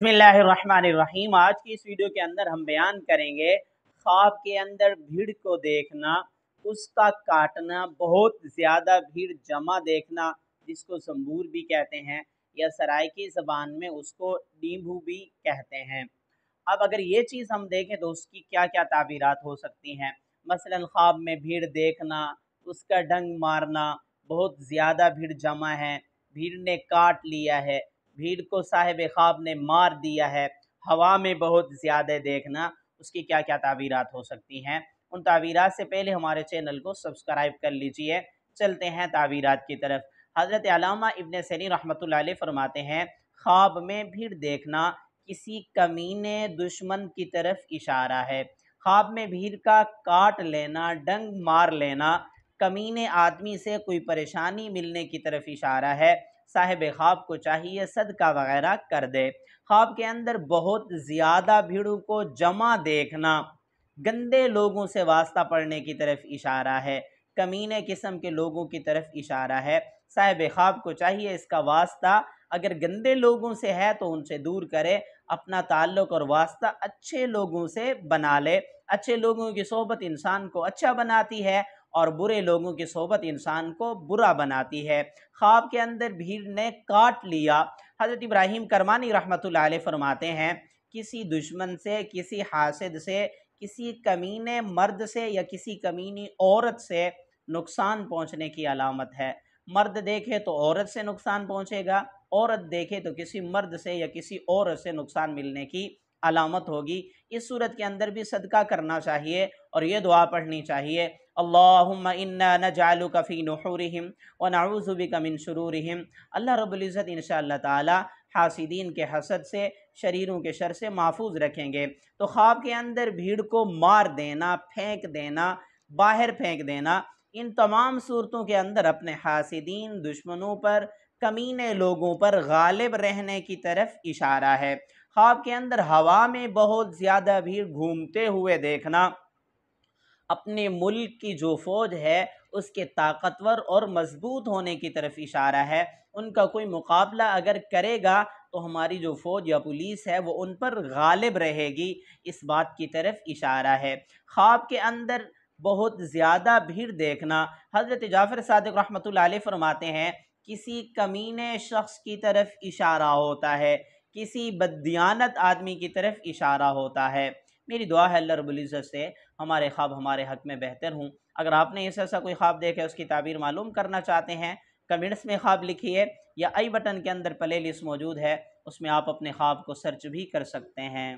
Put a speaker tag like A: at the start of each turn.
A: बिस्मिल्लाहिर्रहमानिर्रहीम। आज की इस वीडियो के अंदर हम बयान करेंगे ख्वाब के अंदर भीड़ को देखना, उसका काटना, बहुत ज़्यादा भीड़ जमा देखना, जिसको ज़ंबूर भी कहते हैं या सराइकी ज़बान में उसको नींबू भी कहते हैं। अब अगर ये चीज़ हम देखें तो उसकी क्या क्या ताबीरात हो सकती हैं। मसलन ख्वाब में भीड़ देखना, उसका डंग मारना, बहुत ज़्यादा भीड़ जमा है, भीड़ ने काट लिया है, भीड़ को साहिब ख्वाब ने मार दिया है, हवा में बहुत ज़्यादा देखना, उसकी क्या क्या ताबीरात हो सकती हैं। उन ताबीरात से पहले हमारे चैनल को सब्सक्राइब कर लीजिए। चलते हैं ताबीरात की तरफ। हज़रत अल्लामा इब्न सीरीन रहमतुल्लाह अलैह फरमाते हैं, ख्वाब में भीड़ देखना किसी कमीने दुश्मन की तरफ इशारा है। ख्वाब में भीड़ का काट लेना, डंग मार लेना, कमीने आदमी से कोई परेशानी मिलने की तरफ इशारा है। साहिब ख्वाब को चाहिए सदका वगैरह कर दे। ख्वाब के अंदर बहुत ज़्यादा भीड़ों को जमा देखना गंदे लोगों से वास्ता पड़ने की तरफ इशारा है, कमीने किस्म के लोगों की तरफ इशारा है। साहिब ख्वाब को चाहिए इसका वास्ता अगर गंदे लोगों से है तो उनसे दूर करे, अपना ताल्लुक़ और वास्ता अच्छे लोगों से बना ले। अच्छे लोगों की सोहबत इंसान को अच्छा बनाती है और बुरे लोगों की सोहबत इंसान को बुरा बनाती है। ख्वाब के अंदर भीड़ ने काट लिया। हज़रत इब्राहीम करमानी रहमतुल्लाह अलैह फरमाते हैं, किसी दुश्मन से, किसी हासिद से, किसी कमीने मर्द से या किसी कमीनी औरत से नुकसान पहुंचने की अलामत है। मर्द देखे तो औरत से नुकसान पहुंचेगा, औरत देखे तो किसी मर्द से या किसी औरत से नुकसान मिलने की अलामत होगी। इस सूरत के अंदर भी सदका करना चाहिए और ये दुआ पढ़नी चाहिए, अल्लाहुम्मा इन्ना नजअलुका फी नुहूरिहिम व नऊज़ु बिका मिन शुरूरिहिम। अल्लाह रब्बुल इज़्ज़त इंशाअल्लाह ताला हासिदीन के हसद से, शरीरों के शर से महफूज रखेंगे। तो ख्वाब के अंदर भीड़ को मार देना, फेंक देना, बाहर फेंक देना, इन तमाम सूरतों के अंदर अपने हासिदीन, दुश्मनों पर, कमीने लोगों पर गालिब रहने की तरफ इशारा है। ख्वाब के अंदर हवा में बहुत ज़्यादा भीड़ घूमते हुए देखना अपने मुल्क की जो फ़ौज है उसके ताकतवर और मजबूत होने की तरफ इशारा है। उनका कोई मुकाबला अगर करेगा तो हमारी जो फ़ौज या पुलिस है वो उन पर गालिब रहेगी, इस बात की तरफ इशारा है। ख्वाब के अंदर बहुत ज़्यादा भीड़ देखना, हज़रत जाफ़र सादिक़ रहमतुल्लाह अलैह फरमाते हैं, किसी कमीने शख्स की तरफ इशारा होता है, किसी बददियानत आदमी की तरफ इशारा होता है। मेरी दुआ है अल्लाह रब्बुल इज़्ज़त से हमारे ख्वाब हमारे हक़ में बेहतर हूँ। अगर आपने ऐसा कोई ख्वाब देखा है, उसकी ताबीर मालूम करना चाहते हैं, कमेंट्स में ख्वाब लिखिए या आई बटन के अंदर प्ले लिस्ट मौजूद है, उसमें आप अपने ख्वाब को सर्च भी कर सकते हैं।